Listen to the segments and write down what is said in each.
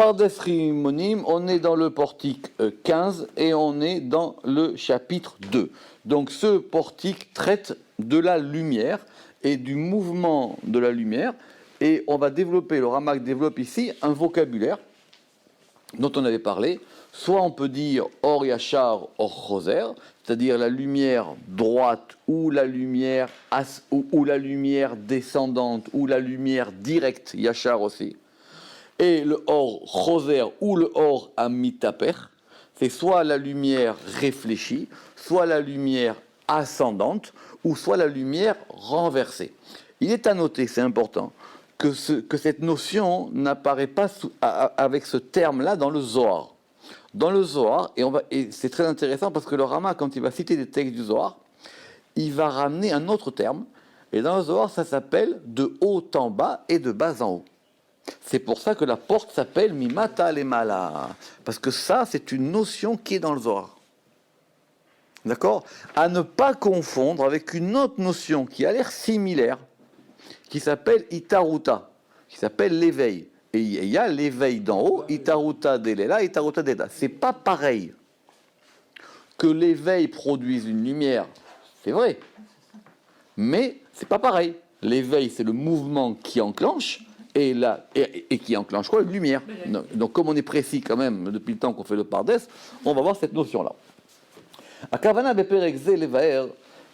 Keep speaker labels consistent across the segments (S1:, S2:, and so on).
S1: Pardes Rimonim, on est dans le portique 15 et on est dans le chapitre 2. Donc ce portique traite de la lumière et du mouvement de la lumière. Et on va développer, le Ramak développe ici un vocabulaire dont on avait parlé. Soit on peut dire Or Yachar, Or Choser, c'est-à-dire la lumière droite ou la lumière, ou la lumière descendante ou la lumière directe, Yachar aussi. Et le Or Choser ou le Or Amitaper, c'est soit la lumière réfléchie, soit la lumière ascendante, ou soit la lumière renversée. Il est à noter, c'est important, que cette notion n'apparaît pas avec ce terme-là dans le Zohar. Dans le Zohar, et c'est très intéressant parce que le Rama, quand il va citer des textes du Zohar, il va ramener un autre terme, et dans le Zohar, ça s'appelle de haut en bas et de bas en haut. C'est pour ça que la porte s'appelle Mimata Lemala, parce que ça, c'est une notion qui est dans le Zohar. D'accord ? À ne pas confondre avec une autre notion qui a l'air similaire, qui s'appelle Itaruta, qui s'appelle l'éveil. Et il y a l'éveil d'en haut, Itaruta Delela, Itaruta Deda. C'est pas pareil. Que l'éveil produise une lumière, c'est vrai. Mais c'est pas pareil. L'éveil, c'est le mouvement qui enclenche, et qui enclenche quoi ? Une lumière. Donc comme on est précis quand même, depuis le temps qu'on fait le Pardes, on va voir cette notion-là. הכוונה בפרק זה לבאר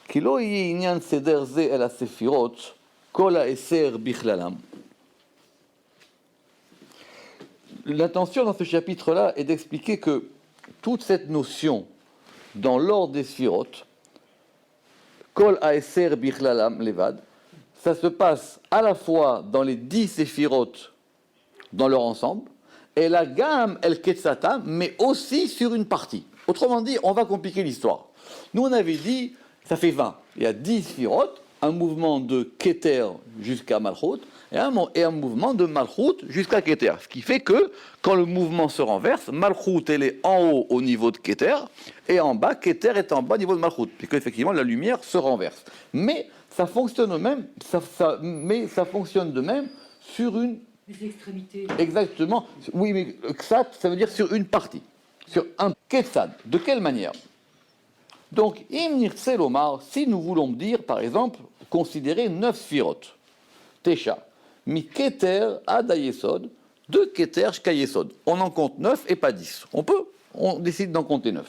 S1: כי לא יהיה עניין סדר זה אל הספירות כל העשר בכללם. L'intention dans ce chapitre-là est d'expliquer que toute cette notion dans l'ordre des sphirotes, kol haeser bichlalam levad, ça se passe à la fois dans les 10 séphirotes dans leur ensemble, et la gamme el ketsatam, mais aussi sur une partie. Autrement dit, on va compliquer l'histoire. Nous, on avait dit, ça fait 20. Il y a 10 sphirotes, un mouvement de Keter jusqu'à Malchut, et un mouvement de Malchut jusqu'à Keter. Ce qui fait que, quand le mouvement se renverse, Malchut, elle est en haut au niveau de Keter, et en bas, Keter est en bas au niveau de Malchut, puisque effectivement, la lumière se renverse. Mais ça fonctionne ça fonctionne de même sur une...
S2: Les extrémités.
S1: Exactement. Oui, mais Ksat, ça veut dire sur une partie. Sur un Ketsad. De quelle manière ? Donc, Imnirtse Lomar, si nous voulons dire, par exemple, considérer 9 sphirotes. Tesha. Mi Keter ad Yesod, de Keter jusqu'à Yesod. On en compte 9 et pas 10. On décide d'en compter 9.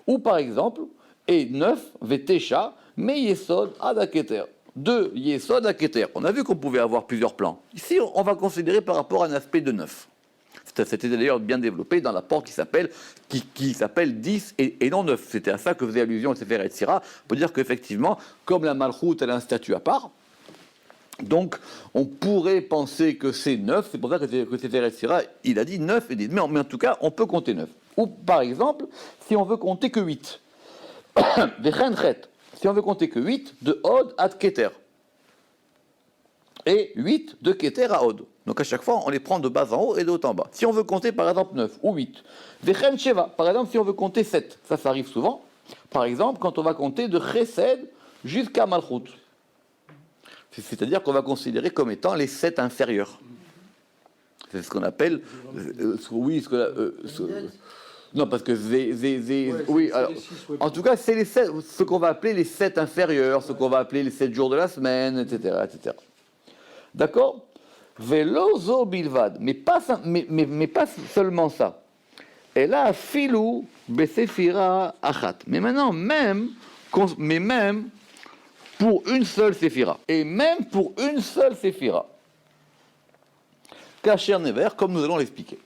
S1: Ou par exemple, et 9, Vetesha, mais Yesod ad Keter. De Yesod à Keter. On a vu qu'on pouvait avoir plusieurs plans. Ici, on va considérer par rapport à un aspect de 9. C'était d'ailleurs bien développé dans la porte qui s'appelle 10 et non 9. C'était à ça que faisait allusion le Sefer Yetzira. On peut dire qu'effectivement, comme la Malchut, elle a un statut à part, donc on pourrait penser que c'est 9. C'est pour ça que le Sefer Yetzira, il a dit 9 et 10. Mais en tout cas, on peut compter 9. Ou par exemple, si on veut compter que 8. Si on veut compter que 8, de Od à Keter. Et 8 de Keter à Od. Donc à chaque fois, on les prend de bas en haut et de haut en bas. Si on veut compter par exemple 9 ou 8. Vechen Sheva, par exemple, si on veut compter 7. Ça arrive souvent. Par exemple, quand on va compter de Chesed jusqu'à Malchut. C'est-à-dire qu'on va considérer comme étant les 7 inférieurs. C'est ce qu'on appelle... non, parce que oui, alors, en tout cas, c'est ce qu'on va appeler les 7 inférieurs, ce qu'on va appeler les 7 jours de la semaine, etc. etc. D'accord ? Velozo bilvad, mais pas seulement ça. Et là, filou besefira achat. Mais maintenant, même pour une seule séphira. Et même pour une seule séphira. Kacher never, comme nous allons l'expliquer.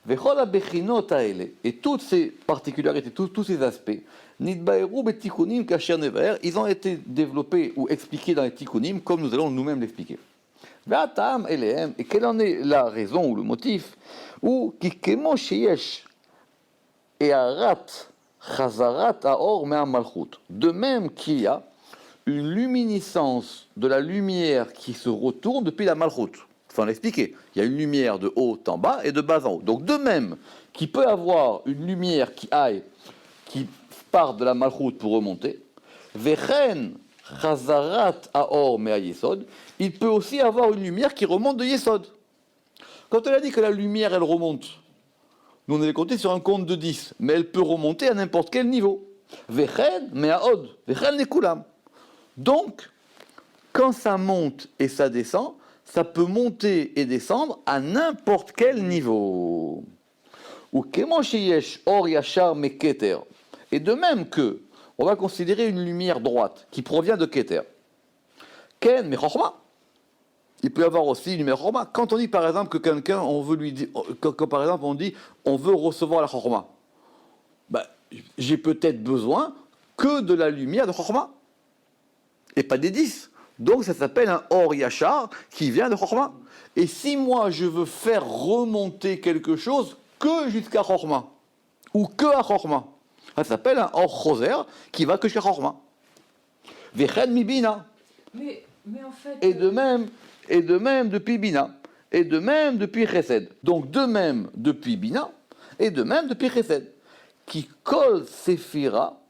S1: Vechol abechinot haele, et toutes ces particularités, tous ces aspects, nidbaeru betikunim kacher never, ils ont été développés ou expliqués dans les tikunim, comme nous allons nous-mêmes l'expliquer. Et quelle en est la raison ou le motif? Ou kikemo sheyesh et arat chazarat aor mea malchut. De même qu'il y a une luminescence de la lumière qui se retourne depuis la malchut. Enfin, l'expliquer. Il y a une lumière de haut en bas et de bas en haut. Donc, de même qu'il peut avoir une lumière qui part de la malchut pour remonter, vechen chazarat aor mea yesod, il peut aussi avoir une lumière qui remonte de Yesod. Quand elle a dit que la lumière, elle remonte, nous on avait compté sur un compte de 10, mais elle peut remonter à n'importe quel niveau. Vechen, mais à Od. Vechen les Koulam. Donc, quand ça monte et ça descend, ça peut monter et descendre à n'importe quel niveau. Ou Kemoshi Or Yachar Meketer. Et de même que, on va considérer une lumière droite qui provient de Keter. Ken, mais Chorma. Il peut y avoir aussi une lumière Chorma. Quand on dit par exemple que quelqu'un, on veut lui dire, quand par exemple on dit, on veut recevoir la Chorma, ben, j'ai peut-être besoin que de la lumière de Chorma, et pas des 10. Donc ça s'appelle un Or Yachar qui vient de Chorma. Et si moi je veux faire remonter quelque chose que jusqu'à Chorma, ou que à Chorma, ça s'appelle un Or Choser qui va que jusqu'à Chorma. Vechen mi Bina.
S2: Mais en fait...
S1: Et de même depuis Bina, et de même depuis Chesed. Donc de même depuis Bina, et de même depuis Chesed. Qui colle Séphira,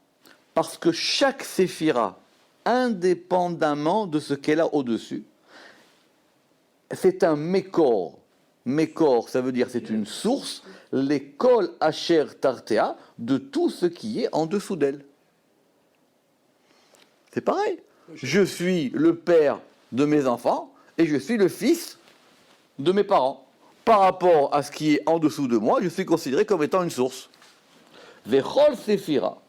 S1: parce que chaque Séphira, indépendamment de ce qu'elle a au-dessus, c'est un Mékor. Mékor, ça veut dire c'est une source, l'école Asher Tartea, de tout ce qui est en dessous d'elle. C'est pareil. Je suis le père de mes enfants et je suis le fils de mes parents. Par rapport à ce qui est en dessous de moi, je suis considéré comme étant une source. Vechol Séphira,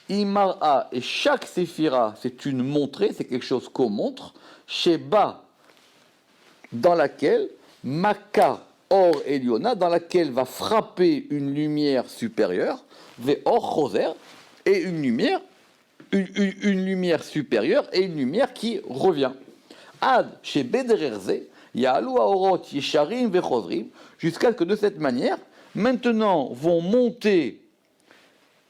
S1: Imara, et chaque Séphira, c'est une montrée, c'est quelque chose qu'on montre, Sheba, dans laquelle Maka Or Eliona, dans laquelle va frapper une lumière supérieure, Ve'or Choser, et une lumière supérieure et une lumière qui revient. Ad chez Bedererze, Ya'alu Aorot Yesharim Vechozrim, jusqu'à ce que de cette manière, maintenant vont monter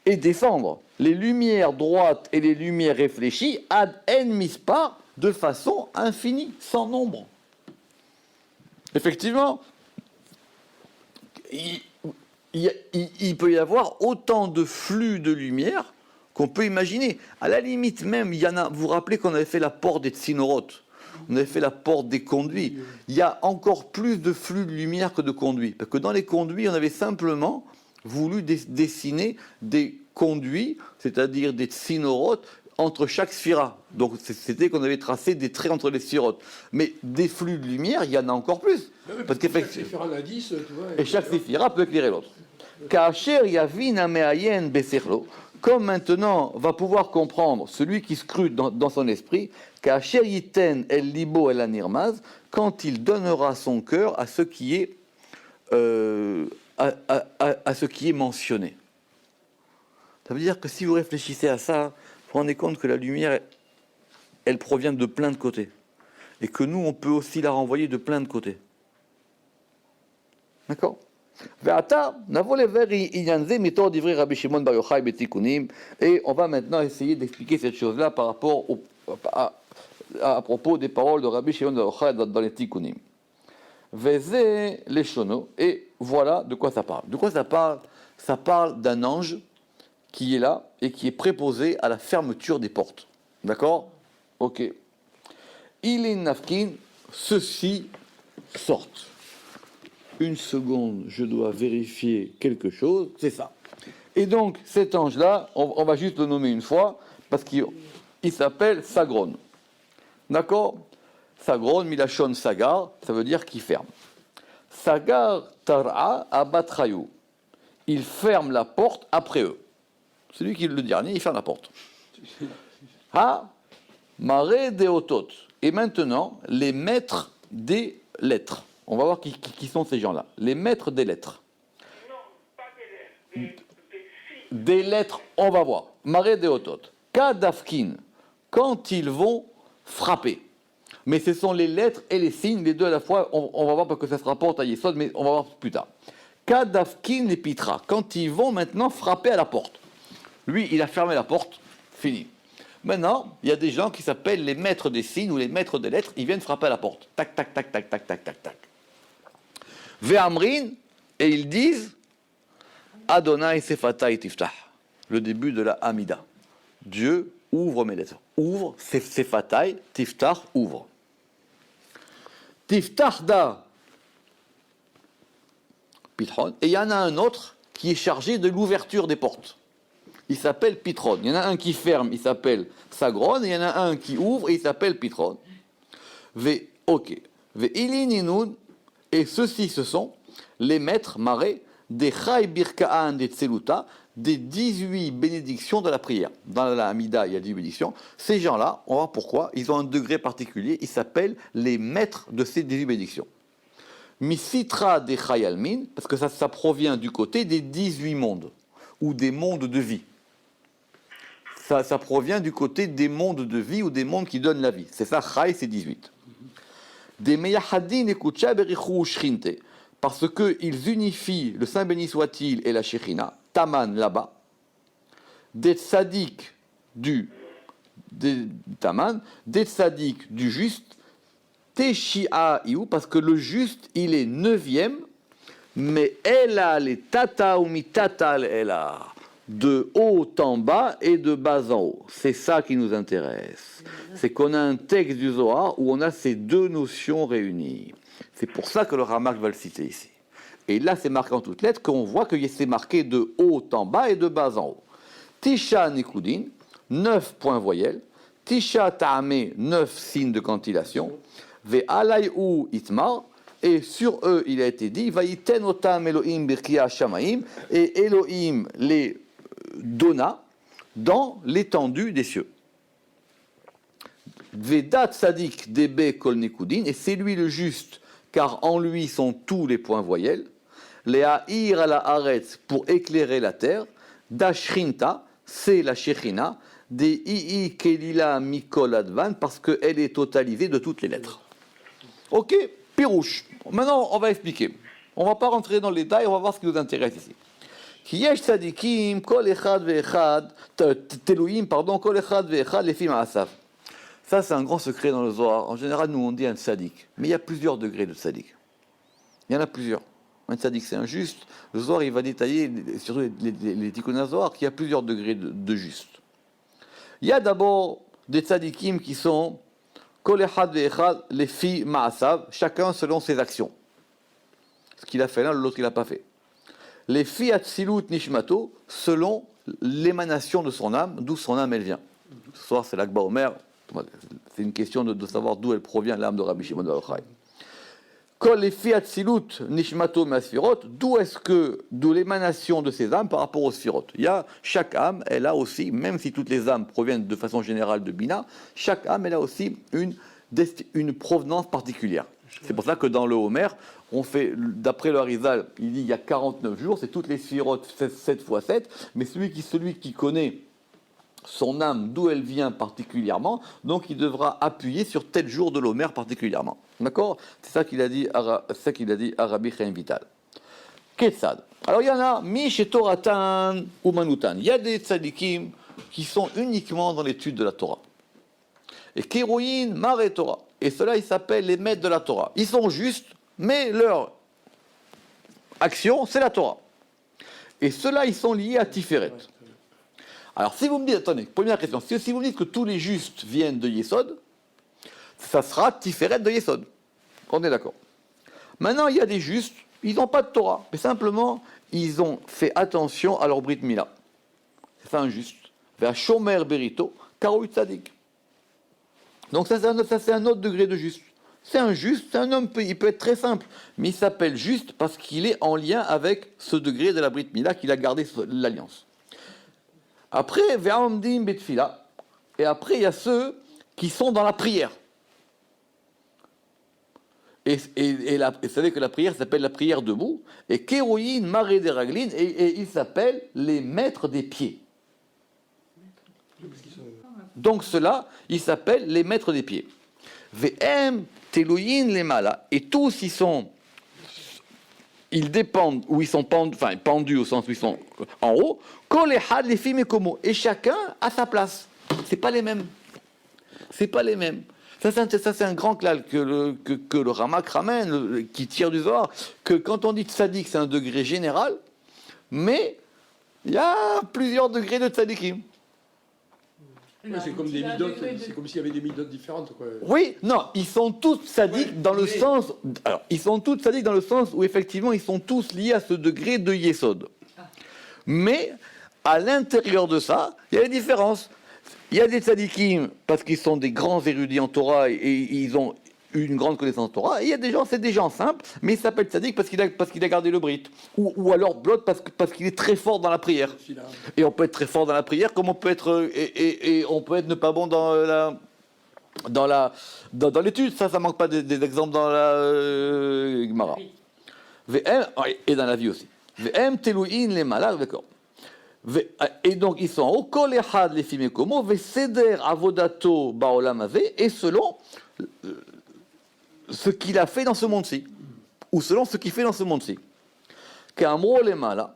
S1: et descendre les lumières droites et les lumières réfléchies, ad en mispar, de façon infinie, sans nombre. Effectivement, il peut y avoir autant de flux de lumière qu'on peut imaginer. À la limite même, il y en a, vous vous rappelez qu'on avait fait la porte des tsinorotes, on avait fait la porte des conduits. Il y a encore plus de flux de lumière que de conduits. Parce que dans les conduits, on avait simplement voulu dessiner des conduits, c'est-à-dire des tsinorotes, entre chaque sphira. Donc c'était qu'on avait tracé des traits entre les sphirotes. Mais des flux de lumière, il y en a encore plus.
S3: Oui,
S1: parce
S3: qu'effectivement, chaque séphira a 10, tu vois.
S1: Et chaque séphira peut éclairer l'autre. Kacher yavin ameayen beserlo, comme maintenant va pouvoir comprendre celui qui scrute dans son esprit, Kacher yiten el libo el anirmaz, quand il donnera son cœur à ce qui est à ce qui est mentionné. Ça veut dire que si vous réfléchissez à ça, vous vous rendez compte que la lumière, elle provient de plein de côtés. Et que nous, on peut aussi la renvoyer de plein de côtés. D'accord ? Et on va maintenant essayer d'expliquer cette chose-là par rapport à propos des paroles de Rabbi Shimon Bar Yochai dans les Tikkunim. Vezé les shono, et voilà de quoi ça parle. De quoi ça parle ? Ça parle d'un ange qui est là et qui est préposé à la fermeture des portes. D'accord ? Ok. Ilin nafkin, ceux-ci sortent. Une seconde, je dois vérifier quelque chose, c'est ça. Et donc, cet ange-là, on va juste le nommer une fois, parce qu'il s'appelle Sagron. D'accord ? Sagron, Milachon Sagar, ça veut dire qu'il ferme. Sagar Tar'a Abatrayou. Il ferme la porte après eux. Celui qui est le dernier, il ferme la porte. Ha Mare Deotot. Et maintenant, les maîtres des lettres. On va voir qui sont ces gens-là. Les maîtres des lettres.
S4: Non, pas des lettres.
S1: Des lettres, on va voir. Mare Deotot. Kadafkin. Quand ils vont frapper. Mais ce sont les lettres et les signes, les deux à la fois. On va voir parce que ça se rapporte à Yesod, mais on va voir plus tard. Kadafkin et Pitra. Quand ils vont maintenant frapper à la porte. Lui, il a fermé la porte. Fini. Maintenant, il y a des gens qui s'appellent les maîtres des signes ou les maîtres des lettres. Ils viennent frapper à la porte. Tac, tac, tac, tac, tac, tac, tac, tac. Ve'amrin, et ils disent Adonai Sefatai Tiftah. Le début de la Hamida. Dieu ouvre mes lettres. Ouvre, Sefatai, Tiftah, ouvre. Tiftah da. Pitron. Et il y en a un autre qui est chargé de l'ouverture des portes. Il s'appelle Pitron. Il y en a un qui ferme, il s'appelle Sagron, et il y en a un qui ouvre, et il s'appelle Pitron. Ok. Et ceux-ci, ce sont les maîtres marés des Chai Birkaan des Tseluta, des 18 bénédictions de la prière. Dans la Hamida, il y a 18 bénédictions. Ces gens-là, on va voir pourquoi, ils ont un degré particulier, ils s'appellent les maîtres de ces 18 bénédictions. Misitra des Chai Almin, parce que ça provient du côté des 18 mondes, ou des mondes de vie. Ça provient du côté des mondes de vie ou des mondes qui donnent la vie. C'est ça, Chai, c'est 18. Des Meyahadin et Kucha Berichu Shrinte, parce qu'ils unifient, le Saint béni soit-il, et la Shekhinah, Taman là-bas, des tzaddik Taman, des tzaddik du juste, Teshi'a Iou, parce que le juste, il est 9e, mais Ela les Tata ou Mitata Ela, de haut en bas et de bas en haut. C'est ça qui nous intéresse. C'est qu'on a un texte du Zohar où on a ces deux notions réunies. C'est pour ça que le Ramak va le citer ici. Et là, c'est marqué en toutes lettres qu'on voit que c'est marqué de haut en bas et de bas en haut. Tisha Nikudin, 9 points voyelles. Tisha Ta'ame, 9 signes de cantillation. Ve Alayou Itmar, et sur eux, il a été dit, Vaïten Otam Elohim Birkia Shamaim, et Elohim les donna dans l'étendue des cieux. Vedat Tzadik Debe Kol Nikudin, et c'est lui le juste, car en lui sont tous les points voyelles. Le'a'ir ala Haaretz, pour éclairer la terre. Dashrinta, c'est la Shekhinah. Des Ii Kelila Mikol Advan, parce qu'elle est totalisée de toutes les lettres. Ok, Pirouche. Maintenant, on va expliquer. On ne va pas rentrer dans les détails, on va voir ce qui nous intéresse ici. Kiyesh tzadikim, kol echad ve'echad, teluim, pardon, kol echad ve'echad, les films asaf. Ça, c'est un grand secret dans le Zohar. En général, nous, on dit un tzadik. Mais il y a plusieurs degrés de tzadik. Il y en a plusieurs. Un tzadik, c'est un juste. Le Zohar, il va détailler, surtout les tikkuns Zohar, qu'il y a plusieurs degrés de juste. Il y a d'abord des tzadikim qui sont kol echad ve'echad, les filles ma'asav, chacun selon ses actions. Ce qu'il a fait l'un, l'autre, il n'a pas fait. Les filles Atzilut Nishmato, selon l'émanation de son âme, d'où son âme elle vient. Ce soir, c'est l'Akba Omer. C'est une question de savoir d'où elle provient, l'âme de Rabbi Shimon Bar Yochai. Kol les filles Atzilut Nishmato Masfirot, d'où l'émanation de ces âmes par rapport aux Sfirot. Il y a, chaque âme, elle a aussi, même si toutes les âmes proviennent de façon générale de Bina, chaque âme, elle a aussi une provenance particulière. C'est pour ça que dans le Homer, on fait, d'après le Harizal, il dit il y a 49 jours, c'est toutes les Sfirot 7 x 7, mais celui qui connaît son âme, d'où elle vient particulièrement, donc il devra appuyer sur tel jour de l'Homer particulièrement. D'accord? C'est ça qu'il a dit à Rabbi Chaim Vital. Ketsad. Alors il y en a, Mish et Toratan ou Manutan. Il y a des tzadikim qui sont uniquement dans l'étude de la Torah. Et Kéroïn, Mar et Torah. Et ceux-là, ils s'appellent les maîtres de la Torah. Ils sont justes, mais leur action, c'est la Torah. Et ceux-là, ils sont liés à Tiferet. Alors, si vous me dites, attendez, première question, si vous me dites que tous les justes viennent de Yesod, ça sera Tiferet de Yesod. On est d'accord. Maintenant, il y a des justes, ils n'ont pas de Torah, mais simplement, ils ont fait attention à leur Brit Mila. C'est ça un juste. Vers Shomer Berito, Karo Tzadik. Donc ça c'est un autre degré de juste. C'est un juste, c'est un homme, il peut être très simple, mais il s'appelle juste parce qu'il est en lien avec ce degré de la Brit Mila qu'il a gardé l'alliance. Après, Ve'amdim Betfila, et après il y a ceux qui sont dans la prière. Et vous savez que la prière s'appelle la prière debout, et Kéroïn, Maré des Raglin, et ils s'appellent les maîtres des pieds. Donc ceux-là, ils s'appellent les maîtres des pieds. V'em teluyin lemala, et tous ils dépendent, ou ils sont pendus au sens où ils sont en haut. Kol echad lefi mekomo, et chacun a sa place. C'est pas les mêmes. C'est pas les mêmes. Ça c'est un grand klal que le Ramak ramène, qui tire du Zohar, que quand on dit tzaddik, c'est un degré général, mais il y a plusieurs degrés de tzaddikim.
S3: Ouais, c'est comme des midotes, c'est comme s'il y avait des midotes différentes, quoi.
S1: Oui, non, ils sont tous sadiques dans le sens. Alors, ils sont tous sadiques dans le sens où effectivement ils sont tous liés à ce degré de Yesod. Mais à l'intérieur de ça, il y a des différences. Il y a des tzadikim parce qu'ils sont des grands érudits en Torah et ils ont une grande connaissance de Torah. Et il y a des gens, c'est des gens simples, mais ils s'appellent tzadik parce qu'il a gardé le brit. Ou alors blot parce qu'il est très fort dans la prière. Et on peut être très fort dans la prière comme on peut être et on peut être ne pas bon dans l'étude. Ça manque pas des exemples dans la Gemara. Et dans la vie aussi. V'em teluin les malades, d'accord. Et donc ils sont au kol echad les fimekomo veseder avodato baolam hazeh, et selon ce qu'il a fait dans ce monde-ci, ou selon ce qu'il fait dans ce monde-ci. Qu'amro les malades,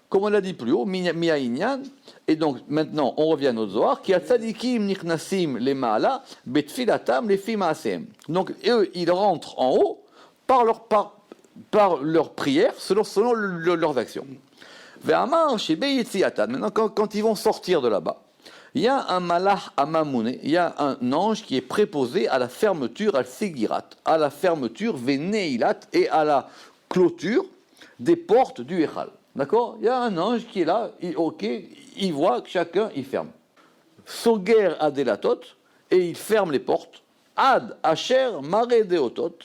S1: comme on l'a dit plus haut, miaïnyan. Et donc maintenant on revient à notre Zohar, qui a tzadikim nichnasim les malades betfilatam les fimaasem. Donc eux ils rentrent en haut par leur prière, selon leurs actions. Maintenant, quand ils vont sortir de là-bas, il y a un malach amamoune, il y a un ange qui est préposé à la fermeture, al segirat, à la fermeture, veneilat, et à la clôture des portes du Echal. D'accord? Il y a un ange qui est là, il voit que chacun, il ferme. Soger adelatot, et il ferme les portes. Ad asher mare deotot,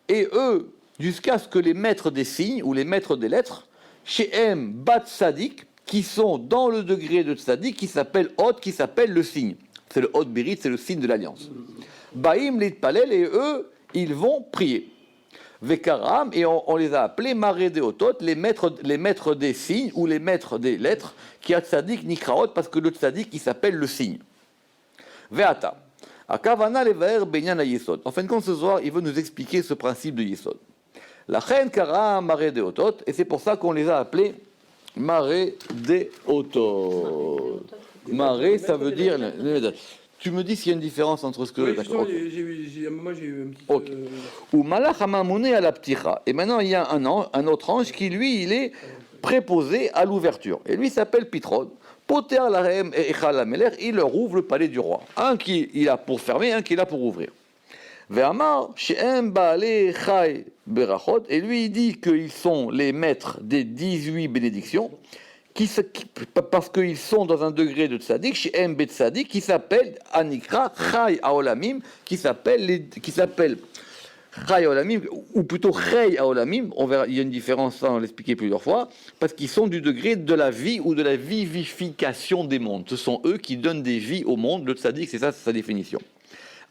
S1: et eux, jusqu'à ce que les maîtres des signes ou les maîtres des lettres, chez M, Bat Sadik, qui sont dans le degré de Sadik, qui s'appelle Hod, qui s'appelle le signe. C'est le Hod Bérit, c'est le signe de l'alliance. Baïm, les Palel, et eux, ils vont prier. Vekaram, et on les a appelés Maré Deotot, les maîtres des signes ou les maîtres des lettres, qui a Tzadik Nikraot, parce que le Tzadik, il s'appelle le signe. Veata. Akavana levaer benyan a Yesod. En fin de compte, ce soir, il veut nous expliquer ce principe de Yesod. La reine Kara Maré Deotot, et c'est pour ça qu'on les a appelés Maré Deotot. Maré, ça veut dire. Tu me dis s'il y a une différence entre ce que.
S3: Oui, justement, à un moment, j'ai eu un petit.
S1: Ok. Ou Malach Hamamouné à la pticha. Et maintenant, il y a un autre ange qui, lui, il est préposé à l'ouverture. Et lui s'appelle Pitrod. Poter Lahem et Echal Ameler, il leur ouvre le palais du roi. Un qui est là pour fermer, un qui est là pour ouvrir. Ve'amar she'em ba'alei chai berachot, et lui il dit qu'ils sont les maîtres des 18 bénédictions, parce qu'ils sont dans un degré de tzadik, she'em bet tzadik, qui s'appelle anikra chai aolamim, qui s'appelle chai aolamim, ou plutôt chai aolamim. On verra, il y a une différence, ça on l'expliquait plusieurs fois, parce qu'ils sont du degré de la vie ou de la vivification des mondes. Ce sont eux qui donnent des vies au monde. Le tzadik, c'est ça, c'est sa définition.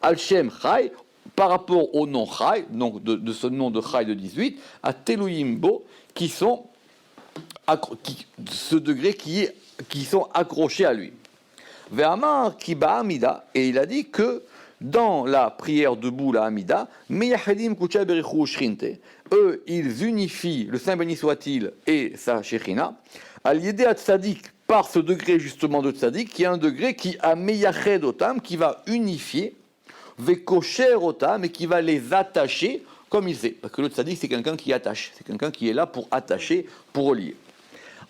S1: Al-Shem chai, par rapport au nom Chai, donc de ce nom de Chai de 18, à Teluimbo, qui sont ce degré qui sont accrochés à lui. Ve'amar kiba amida, et il a dit que dans la prière debout, la amida, meyachedim kucha berichu shrinte, eux ils unifient le Saint béni soit-il et sa shechina, al yedé at tzadik, par ce degré justement de tzadik, qui est un degré qui a meyached otam, qui va unifier Vekosher otam, et qui va les attacher comme il sait. Parce que le tzaddik, c'est quelqu'un qui attache. C'est quelqu'un qui est là pour attacher, pour relier.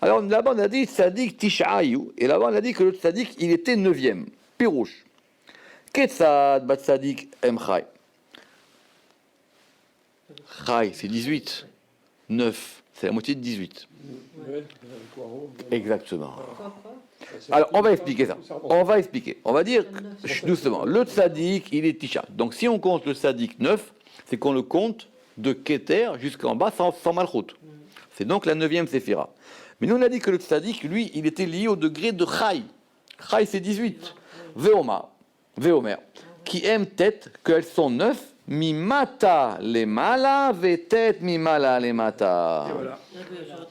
S1: Alors là-bas, on a dit tzaddik tish'ayu, et là-bas, on a dit que le tzaddik, il était 9e. Pirouche. Ketzad bat tzaddik em chai. Chai, c'est 18. 9, c'est la moitié de 18.
S3: Ouais,
S1: Exactement. Alors, on va expliquer ça. On va dire, doucement, le tzaddik, il est tisha. Donc, si on compte le tzaddik 9, c'est qu'on le compte de Keter jusqu'en bas sans malchut. C'est donc la 9e séphira. Mais nous, on a dit que le tzaddik, lui, il était lié au degré de Chai. Chai, c'est 18. Veomer, qui aime tête, qu'elles sont 9, mimata les mala, vetet mimala les mata.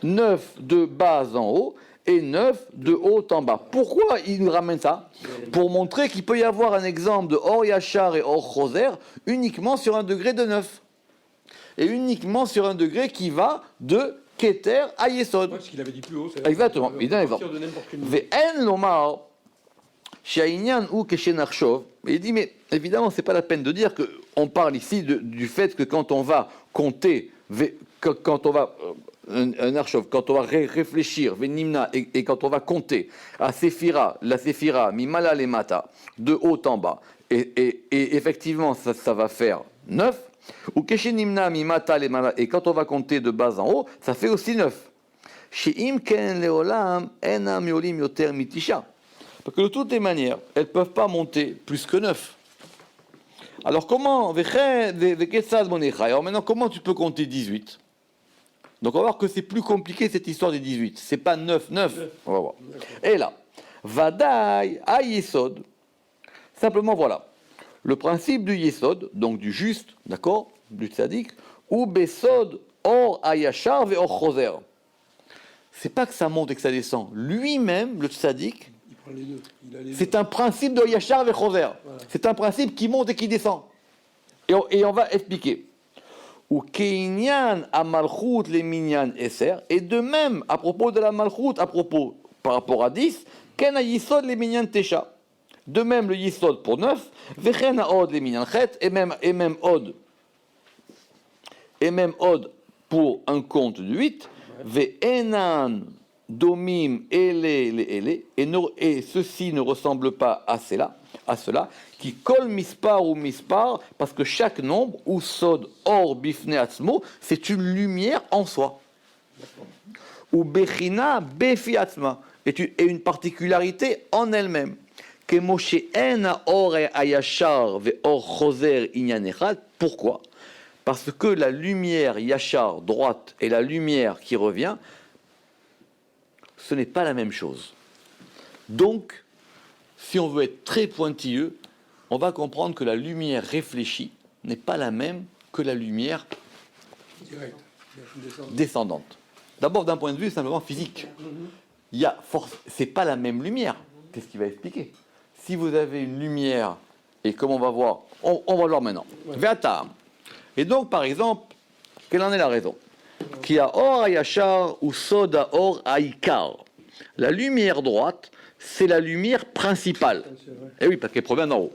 S1: 9 de bas en haut, et 9 de haut en bas. Pourquoi il nous ramène ça? Pour montrer qu'il peut y avoir un exemple de Or Yachar et Or Choser uniquement sur un degré de 9. Et uniquement sur un degré qui va de Keter à Yesod.
S3: Ouais, ce qu'il avait dit plus haut.
S1: Exactement. Il donne un exemple. Ve'en lomar she'inyan ou keshenarshov. Il dit, mais évidemment, c'est pas la peine de dire qu'on parle ici du fait que quand on va compter, quand on va un archov, quand on va réfléchir, Venimna, et quand on va compter à Séphira, la Séphira, Mimala les Mata, de haut en bas, et effectivement, ça va faire 9, ou Keshenimna, Mimata les Mala, et quand on va compter de bas en haut, ça fait aussi 9. Sheim ken leolam ena miolim yoter mitisha. Parce que de toutes les manières, elles ne peuvent pas monter plus que 9. Alors comment, alors maintenant, comment tu peux compter 18? Donc on va voir que c'est plus compliqué cette histoire des 18. C'est pas 9, 9. On va voir. Et là, Vadaï à Yesod. Simplement voilà. Le principe du Yesod, donc du juste, d'accord, du tzaddik, ou Besod or ayashar ve or choser. C'est pas que ça monte et que ça descend. Lui-même, le tzaddik,
S3: Il prend les deux. Il a les
S1: c'est
S3: deux.
S1: un principe de Yachar ve Choser.
S3: Voilà.
S1: C'est un principe qui monte et qui descend. Et on va expliquer. Ou Keinyan a Malchut le Minyan Eser. Et de même, à propos de la Malchut, par rapport à 10, Ken a Yisod le Minyan Tesha. De même, le Yisod pour 9, Vechen a Od le Minyan Chet, et même Od pour un compte de 8, Ve'enan domim ele, et ceci ne ressemble pas à cela, qui kol mispar ou mispar, parce que chaque nombre, ou sod or bifne atzmo, c'est une lumière en soi. Ou bechina befi atzma, et une particularité en elle-même. Que Moshe en or ayashar ve or choser inyan echad. Pourquoi? Parce que la lumière yachar, droite, et la lumière qui revient, ce n'est pas la même chose. Donc, si on veut être très pointilleux, on va comprendre que la lumière réfléchie n'est pas la même que la lumière
S3: Direct.
S1: descendante. D'abord, d'un point de vue simplement physique. C'est pas la même lumière. Qu'est-ce qu'il va expliquer? Si vous avez une lumière, et comme on va voir, on va le voir maintenant. Ve'atam. Et donc, par exemple, quelle en est la raison? Qui a or ayachar ou soda or aikar. La lumière droite, c'est la lumière principale. Et oui, parce qu'elle provient d'en haut.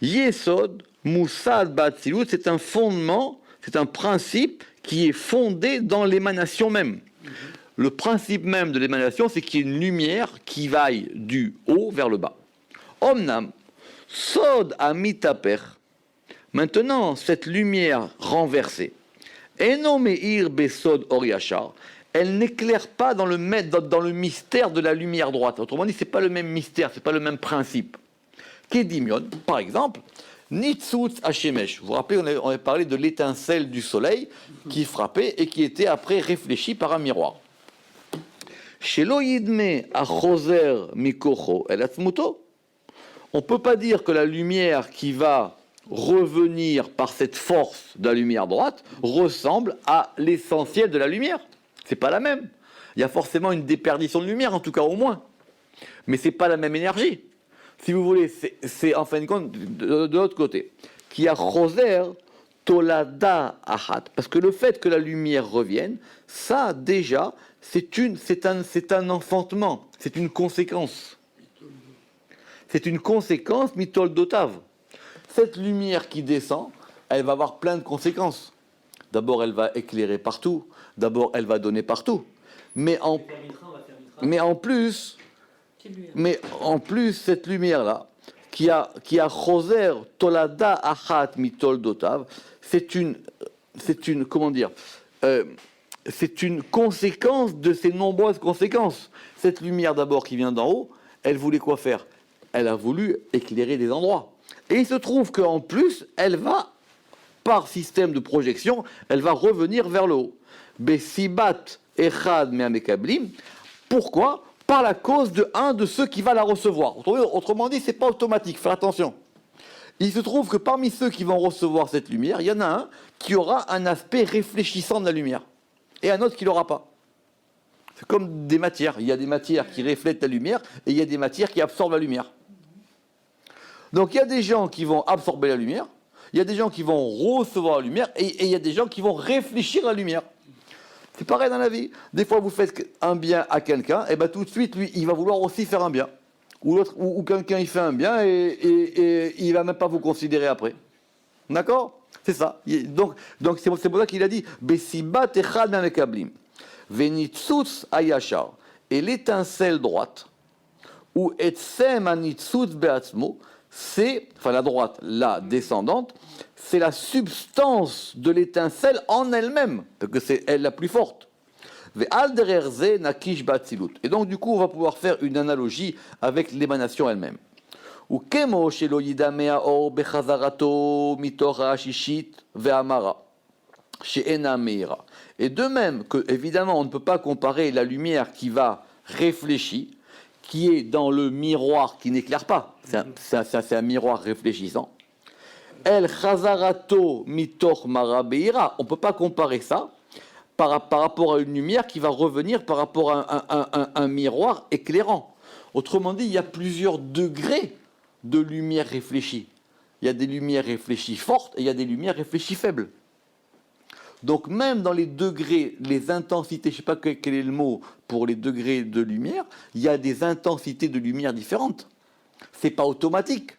S1: Yesod, Moussad Batsilut, c'est un fondement, c'est un principe qui est fondé dans l'émanation même. Le principe même de l'émanation, c'est qu'il y ait une lumière qui vaille du haut vers le bas. Omnam, Sod Amitaper. Maintenant, cette lumière renversée, Eno Meir Besod Oriachar, elle n'éclaire pas dans le mystère de la lumière droite. Autrement dit, ce n'est pas le même mystère, ce n'est pas le même principe. Kedimion, par exemple, Nitzutz Hashemesh. Vous vous rappelez, on avait parlé de l'étincelle du soleil qui frappait et qui était après réfléchie par un miroir. Shelo Yidme Achoser Mikocho El Atzmuto. On ne peut pas dire que la lumière qui va revenir par cette force de la lumière droite ressemble à l'essentiel de la lumière. C'est pas la même. Il y a forcément une déperdition de lumière, en tout cas au moins. Mais c'est pas la même énergie. Si vous voulez, c'est en fin de compte de l'autre côté. Qui a choser tolada ahat. Parce que le fait que la lumière revienne, ça déjà, c'est un enfantement, c'est une conséquence. C'est une conséquence mitol dotav. Cette lumière qui descend, elle va avoir plein de conséquences. D'abord, elle va éclairer partout. D'abord, elle va donner partout. Mais en plus, cette lumière-là, qui a choser tolada achat mitol dotav, c'est une conséquence de ces nombreuses conséquences. Cette lumière d'abord qui vient d'en haut, elle voulait quoi faire? Elle a voulu éclairer des endroits. Et il se trouve qu'en plus, elle va, par système de projection, elle va revenir vers le haut. Besibat echad me'amekablim. Pourquoi? Par la cause de un de ceux qui va la recevoir. Autrement dit, c'est pas automatique. Faites attention. Il se trouve que parmi ceux qui vont recevoir cette lumière, il y en a un qui aura un aspect réfléchissant de la lumière, et un autre qui l'aura pas. C'est comme des matières. Il y a des matières qui reflètent la lumière, et il y a des matières qui absorbent la lumière. Donc il y a des gens qui vont absorber la lumière, il y a des gens qui vont recevoir la lumière, et il y a des gens qui vont réfléchir la lumière. C'est pareil dans la vie. Des fois, vous faites un bien à quelqu'un, et bien tout de suite, lui, il va vouloir aussi faire un bien. Ou quelqu'un, il fait un bien, et il ne va même pas vous considérer après. D'accord? C'est ça. Donc c'est pour ça qu'il a dit Besibat echad mekablim. Venitzutz ayashar. Et l'étincelle droite, ou etsem anitzutz beatzmo, c'est, enfin la droite, la descendante, c'est la substance de l'étincelle en elle-même, parce que c'est elle la plus forte. Ve'al derer ze nakish batzilut. Et donc du coup, on va pouvoir faire une analogie avec l'émanation elle-même. Ou kemo shelo yidamea or bechazarato mitora shishit ve'amara she'ena meira. Et de même que, évidemment, on ne peut pas comparer la lumière qui va réfléchir, qui est dans le miroir qui n'éclaire pas, c'est un miroir réfléchissant. El chazarato mitor mara beira. On ne peut pas comparer ça par rapport à une lumière qui va revenir par rapport à un miroir éclairant. Autrement dit, il y a plusieurs degrés de lumière réfléchie. Il y a des lumières réfléchies fortes et il y a des lumières réfléchies faibles. Donc même dans les degrés, les intensités, je ne sais pas quel est le mot pour les degrés de lumière, il y a des intensités de lumière différentes. Ce n'est pas automatique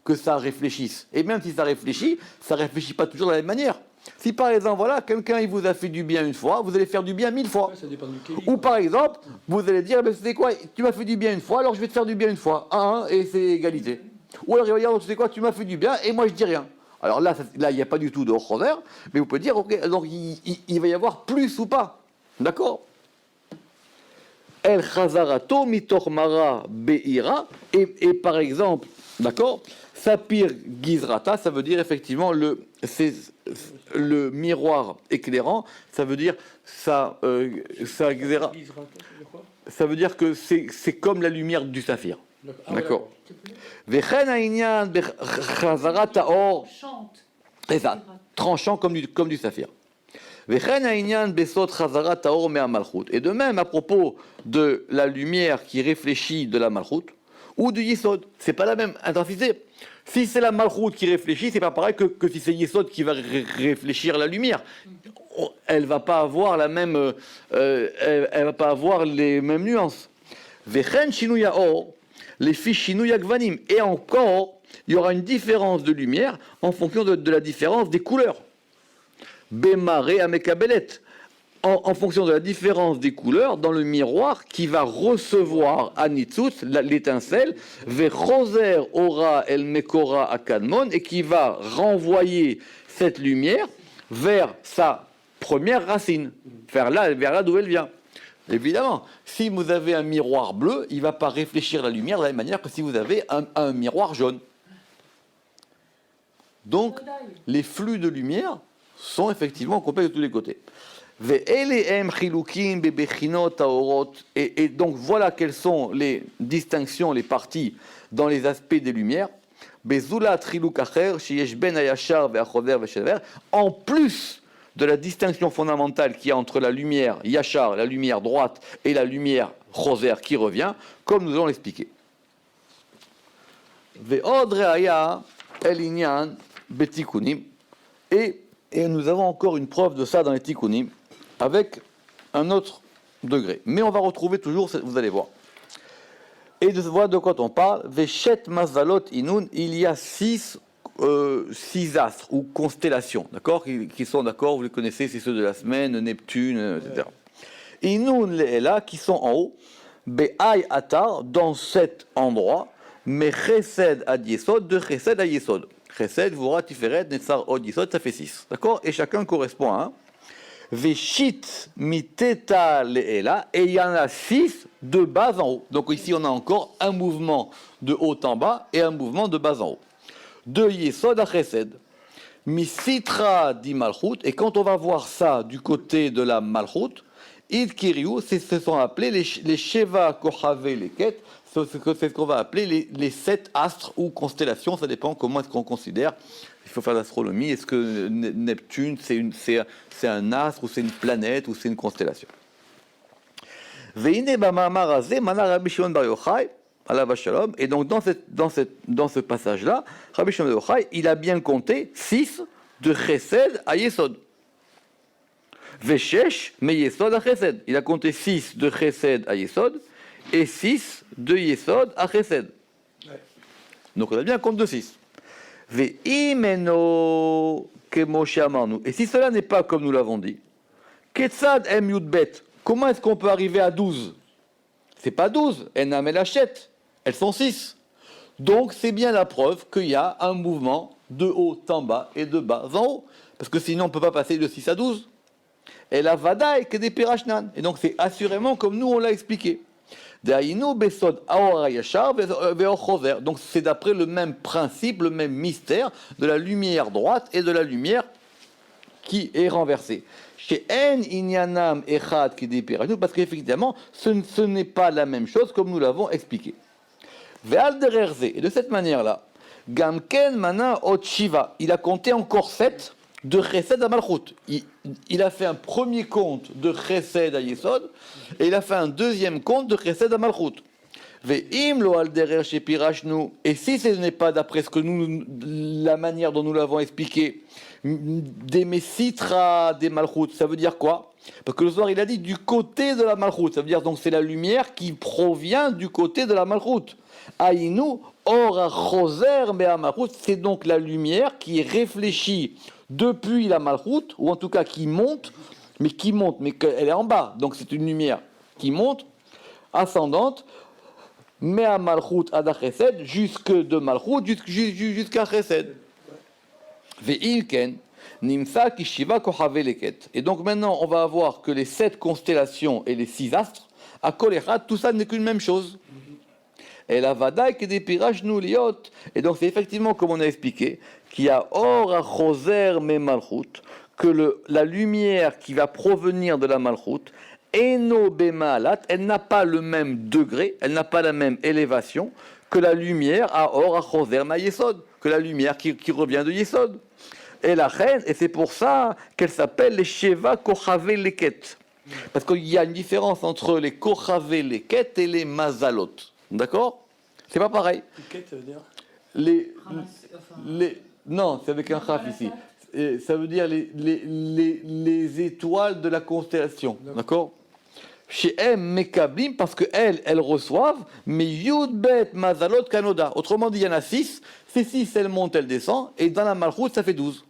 S1: que ça réfléchisse. Et même si ça ne réfléchit pas toujours de la même manière. Si par exemple, voilà, quelqu'un il vous a fait du bien une fois, vous allez faire du bien 1000 fois.
S3: Ouais, ça dépend du kéli,
S1: Ou par exemple, vous allez dire, tu sais quoi, tu m'as fait du bien une fois, alors je vais te faire du bien une fois. 1, et c'est égalité. Ou alors il va dire, tu sais quoi, tu m'as fait du bien, et moi je dis rien. Alors là, il n'y a pas du tout de choser, mais vous pouvez dire, ok, donc il va y avoir plus ou pas. D'accord? El chazarato mitor mara beira, et par exemple, d'accord, sapir gizrata, ça veut dire effectivement le miroir éclairant, ça veut dire ça veut dire que c'est comme la lumière du saphir. D'accord. Vechen ha'inyan bechazarat haor,
S2: Chante.
S1: exact, tranchant comme du saphir. Vechen ha'inyan besot chazarat haor me'amalchut. Et de même à propos de la lumière qui réfléchit de la malchut ou du yesod, c'est pas la même intensité. Si c'est la malchut qui réfléchit, c'est pas pareil que si c'est yesod qui va réfléchir la lumière. Elle va pas avoir la même, elle va pas avoir les mêmes nuances. Vechen shinuya or, les fiches shinuya gvanim. Et encore, il y aura une différence de lumière en fonction de la différence des couleurs. Bémaré à Mekabelet, en fonction de la différence des couleurs dans le miroir qui va recevoir Anitzut, l'étincelle, Vechoser ora el mekora akadmon, et qui va renvoyer cette lumière vers sa première racine, vers là d'où elle vient. Évidemment, si vous avez un miroir bleu, il ne va pas réfléchir la lumière de la même manière que si vous avez un miroir jaune. Donc, les flux de lumière sont effectivement complets de tous les côtés. Et donc voilà quelles sont les distinctions, les parties dans les aspects des lumières. En plus de la distinction fondamentale qu'il y a entre la lumière yachar, la lumière droite, et la lumière choser qui revient, comme nous allons l'expliquer. Et nous avons encore une preuve de ça dans les tikkunim, avec un autre degré. Mais on va retrouver toujours, vous allez voir. Et de voir de quoi on parle. Veshet mazalot inun, il y a 6 astres ou constellations, d'accord, qui sont, d'accord, vous les connaissez, c'est ceux de la semaine, Neptune, etc. Inun le'ela, qui sont en haut, be'ay atar, dans cet endroit, mais chesed ad yesod, de chesed à yesod. Chesed, Vura, Tiferet, Netzar, Od, Yesod, ça fait 6. D'accord? Et chacun correspond à un. Veshit miteta le'ela, et il y en a 6 de bas en haut. Donc ici, on a encore un mouvement de haut en bas et un mouvement de bas en haut. De Yesod à Chesed. Misitra di Malchut, et quand on va voir ça du côté de la Malchut, Id Kiriou, ce sont appelés les Sheva Kochave Leket, c'est ce qu'on va appeler les 7 astres ou constellations, ça dépend comment est-ce qu'on considère. Il faut faire l'astronomie, est-ce que Neptune c'est un astre ou c'est une planète ou c'est une constellation. Veine b'ma'amar hazeh mana Rabbi Shimon bar Yochai alav shalom, et donc dans ce passage-là, Rabbi Shimon bar Yochai, il a bien compté 6 de Chesed à Yesod. Veshesh me Yesod à Chesed. Il a compté 6 de Chesed à Yesod et 6 de Yesod à Chesed. Ouais. Donc on a bien un compte de 6. Ve'imeno kemo she'amarnu. Et si cela n'est pas comme nous l'avons dit, ketzad em yudbet, comment est-ce qu'on peut arriver à 12? C'est pas 12, enam et lachet, elles sont 6. Donc c'est bien la preuve qu'il y a un mouvement de haut en bas et de bas en haut. Parce que sinon on ne peut pas passer de 6 à 12. Et la vada est que des pirachnan. Et donc c'est assurément comme nous on l'a expliqué. Donc c'est d'après le même principe, le même mystère de la lumière droite et de la lumière qui est renversée. Chez En Inyanam Echad qui des pirachnan, parce qu'effectivement ce n'est pas la même chose comme nous l'avons expliqué. Et de cette manière-là, Gamken Mana Ot Shiva, il a compté encore 7 de Chesed à Malchut. Il a fait un premier compte de Chesed à Yesod et il a fait un deuxième compte de Chesed à Malchut. Ve'im lo al derer shepirashnu, et si ce n'est pas d'après ce que nous, la manière dont nous l'avons expliqué, des Messitra des Malchut, ça veut dire quoi? Parce que le soir il a dit du côté de la Malchut, ça veut dire donc c'est la lumière qui provient du côté de la Malchut. Aïnou, or choser mea Malchut, c'est donc la lumière qui est réfléchie depuis la Malchut, ou en tout cas qui monte, mais qu'elle est en bas. Donc c'est une lumière qui monte, ascendante, mea Malchut ad Chesed, jusque de Malchut jusqu'à Chesed. Ve'ilken, nimsa kishiva kochave leket. Et donc maintenant on va avoir que les 7 constellations et les 6 astres, à Kolechat, tout ça n'est qu'une même chose. Et la vadaï que des pirages nous liot. Et donc c'est effectivement comme on a expliqué qu'il y a or à choser me malchut, que la lumière qui va provenir de la malchut, eno bemalat, elle n'a pas le même degré, elle n'a pas la même élévation que la lumière à or à choser ma yesod, que la lumière qui revient de yesod. Et la reine, et c'est pour ça qu'elle s'appelle les sheva kochave leket. Parce qu'il y a une différence entre les kochave leket et les mazalot. D'accord? C'est pas pareil.
S3: Ça veut dire
S1: Non, c'est avec un chaf ici. Et ça veut dire les étoiles de la constellation. D'accord? Chez M, Mekablim, parce qu'elles reçoivent, mais Yudbet Mazalot Kanoda. Autrement dit, il y en a 6. Ces 6, elles montent, elles descendent. Et dans la Malchut, ça fait 12.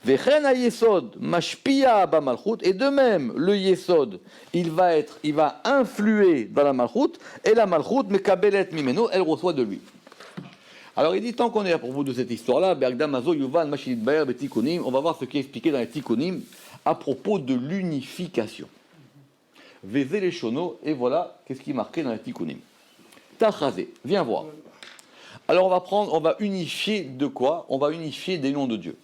S1: Vechen ha-yesod mashpia ba-malchut, et de même le yesod, il va influer dans la malchut, et la malchut mekabelet mimeno, elle reçoit de lui. Alors il dit, tant qu'on est à propos de cette histoire-là, Bergdam Azo Yuvan Mashid Baer Betikonim, on va voir ce qui est expliqué dans les Tikonim à propos de l'unification. Vezé les shono, et voilà qu'est-ce qui est marqué dans les Tikonim. Tachazé, viens voir. Alors on va unifier de quoi? On va unifier des noms de Dieu.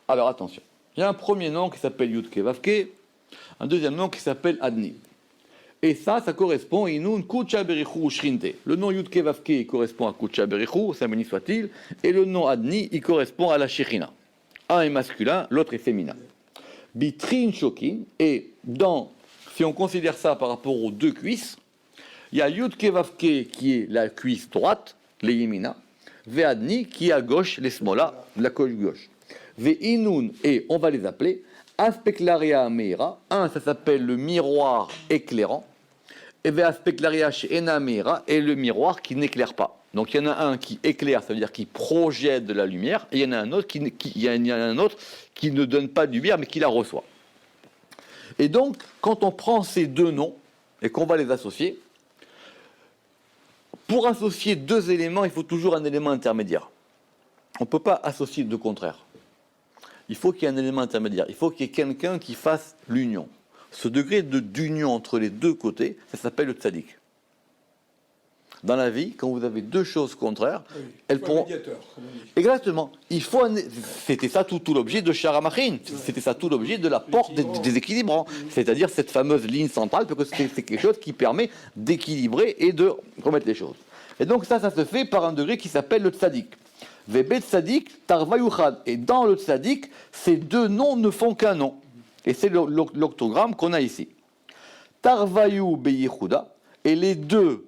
S1: Alors attention, il y a un premier nom qui s'appelle Yudke Vavke, un deuxième nom qui s'appelle Adni. Et ça correspond à Inun Kucha Berichu Shrinte. Le nom Yudke Vavke correspond à Kucha Berichu, ça béni soit-il, et le nom Adni, il correspond à la Shekhinah. Un est masculin, l'autre est féminin. Bitrin Shokin, et si on considère ça par rapport aux 2 cuisses, il y a Yudke Vavke qui est la cuisse droite, les Yemina, Ve'adni qui est à gauche, les Smola, la côte gauche. Ve'inun, et on va les appeler Aspeklaria Meira. Un, ça s'appelle le miroir éclairant. Et Ve'aspeklaria She'ena Meira, et le miroir qui n'éclaire pas. Donc il y en a un qui éclaire, ça veut dire qui projette de la lumière, et il y en a un autre qui ne donne pas de lumière, mais qui la reçoit. Et donc, quand on prend ces 2 noms, et qu'on va les associer, pour associer 2 éléments, il faut toujours un élément intermédiaire. On ne peut pas associer 2 contraires. Il faut qu'il y ait un élément intermédiaire. Il faut qu'il y ait quelqu'un qui fasse l'union. Ce degré d'union entre les 2 côtés, ça s'appelle le tzaddik. Dans la vie, quand vous avez 2 choses contraires, elles pourront... Exactement. C'était ça tout l'objet de Sharamachin. C'était ça tout l'objet de la porte des équilibrants. C'est-à-dire cette fameuse ligne centrale, parce que c'est quelque chose qui permet d'équilibrer et de remettre les choses. Et donc ça se fait par un degré qui s'appelle le tzaddik. Vebe tzaddik tarvayuchad. Et dans le tzaddik, ces 2 noms ne font qu'un nom. Et c'est l'octogramme qu'on a ici. Tarvayu beyichuda, et les 2